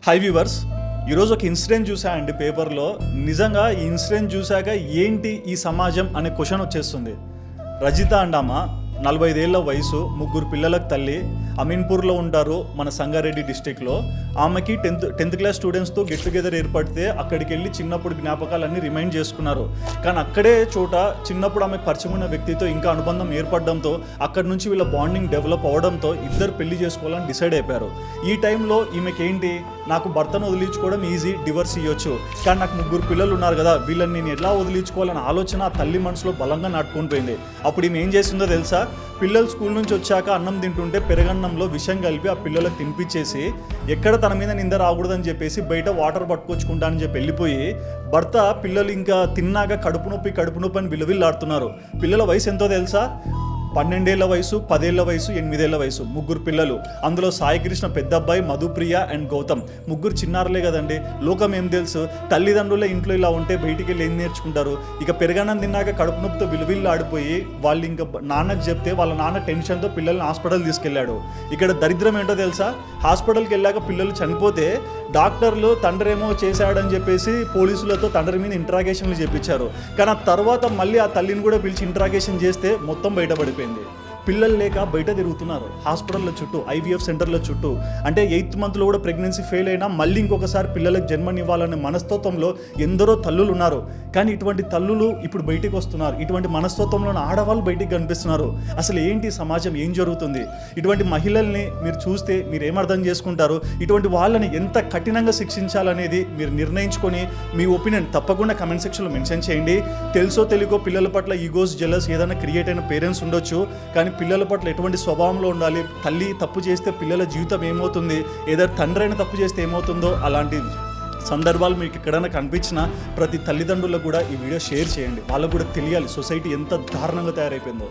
High viewers, ఈరోజు ఒక incident చూసా అండి పేపర్లో. నిజంగా ఈ ఇన్సిడెంట్ చూశాక ఏంటి ఈ సమాజం అనే క్వశ్చన్ వచ్చేస్తుంది. రజిత అండామా 45 ఏళ్ల వయసు, 3 పిల్లలకు తల్లి, అమీన్పూర్లో ఉంటారు మన సంగారెడ్డి డిస్టిక్లో. ఆమెకి 10th క్లాస్ స్టూడెంట్స్తో గెట్ టుగెదర్ ఏర్పడితే అక్కడికి వెళ్ళి చిన్నప్పుడు జ్ఞాపకాలన్నీ రిమైండ్ చేసుకున్నారు. కానీ అక్కడే చోట చిన్నప్పుడు ఆమె పరిచయం ఉన్న వ్యక్తితో ఇంకా అనుబంధం ఏర్పడడంతో అక్కడి నుంచి వీళ్ళ బాండింగ్ డెవలప్ అవడంతో ఇద్దరు పెళ్లి చేసుకోవాలని డిసైడ్ అయిపోయారు. ఈ టైంలో ఈమెకి ఏంటి, నాకు భర్తను వదిలించుకోవడం ఈజీ, డివర్స్ ఇవ్వచ్చు, కానీ నాకు 3 పిల్లలు ఉన్నారు కదా, వీళ్ళని నేను ఎలా వదిలించుకోవాలన్న ఆలోచన ఆ తల్లి మనసులో బలంగా నాటుకొని పోయింది. అప్పుడు ఈమె ఏం చేసిందో తెలుసా? పిల్లలు స్కూల్ నుంచి వచ్చాక అన్నం తింటుంటే పెరగన్నంలో విషం కలిపి ఆ పిల్లలకు తినిపించేసి ఎక్కడ తన మీద నింద రాకూడదని చెప్పేసి బయట వాటర్ పట్టుకొచ్చుకుంటా అని చెప్పి వెళ్ళిపోయి, భర్త పిల్లలు ఇంకా తిన్నాక కడుపు నొప్పి అని విలువిల్లాడుతున్నారు. పిల్లల వయసు ఎంతో తెలుసా? 12 ఏళ్ల వయసు, 10 ఏళ్ల వయసు, 8 ఏళ్ల వయసు, 3 పిల్లలు. అందులో సాయికృష్ణ పెద్ద అబ్బాయి, మధుప్రియ అండ్ గౌతమ్. 3 చిన్నారులే కదండి. లోకం ఏం తెలుసు? తల్లిదండ్రుల ఇంట్లో ఇలా ఉంటే బయటికి వెళ్ళి ఏం నేర్చుకుంటారు? ఇక పెరగనం తిన్నాక కడుపు నొప్పితో విలువిల్లు ఆడిపోయి వాళ్ళు ఇంకా నాన్నకు చెప్తే వాళ్ళ నాన్న టెన్షన్తో పిల్లల్ని హాస్పిటల్ తీసుకెళ్ళాడు. ఇక్కడ దరిద్రం ఏంటో తెలుసా? హాస్పిటల్కి వెళ్ళాక పిల్లలు చనిపోతే డాక్టర్లు తండ్రేమో చేశాడని చెప్పేసి పోలీసులతో తండ్రి మీద ఇంట్రాగేషన్లు చేపించారు. కానీ ఆ తర్వాత మళ్ళీ ఆ తల్లిని కూడా పిలిచి ఇంట్రాగేషన్ చేస్తే మొత్తం బయటపడిపోయింది. పిల్లలు లేక బయట తిరుగుతున్నారు హాస్పిటల్ల చుట్టూ, ఐవీఎఫ్ సెంటర్ల చుట్టూ. అంటే 8th మంత్లో కూడా ప్రెగ్నెన్సీ ఫెయిల్ అయినా మళ్ళీ ఇంకొకసారి పిల్లలకు జన్మనివ్వాలనే మనస్తత్వంలో ఎందరో తల్లులు ఉన్నారు. కానీ ఇటువంటి తల్లులు ఇప్పుడు బయటికి వస్తున్నారు. ఇటువంటి మనస్తత్వంలో ఆడవాళ్ళు బయటికి కనిపిస్తున్నారు. అసలు ఏంటి సమాజం, ఏం జరుగుతుంది? ఇటువంటి మహిళల్ని మీరు చూస్తే మీరు ఏమర్థం చేసుకుంటారు? ఇటువంటి వాళ్ళని ఎంత కఠినంగా శిక్షించాలనేది మీరు నిర్ణయించుకొని మీ ఒపీనియన్ తప్పకుండా కమెంట్ సెక్షన్లో మెన్షన్ చేయండి. తెలుసో తెలియకో పిల్లల పట్ల ఈగోస్, జెలస్ ఏదైనా క్రియేట్ అయిన పేరెంట్స్ ఉండొచ్చు, కానీ పిల్లల పట్ల ఎటువంటి స్వభావంలో ఉండాలి? తల్లి తప్పు చేస్తే పిల్లల జీవితం ఏమవుతుంది, ఏదో తండ్రి అయినా తప్పు చేస్తే ఏమవుతుందో, అలాంటి సందర్భాలు మీకు ఎక్కడైనా కనిపించినా ప్రతి తల్లిదండ్రులకు కూడా ఈ వీడియో షేర్ చేయండి. వాళ్ళకు కూడా తెలియాలి సొసైటీ ఎంత దారుణంగా తయారైపోయిందో.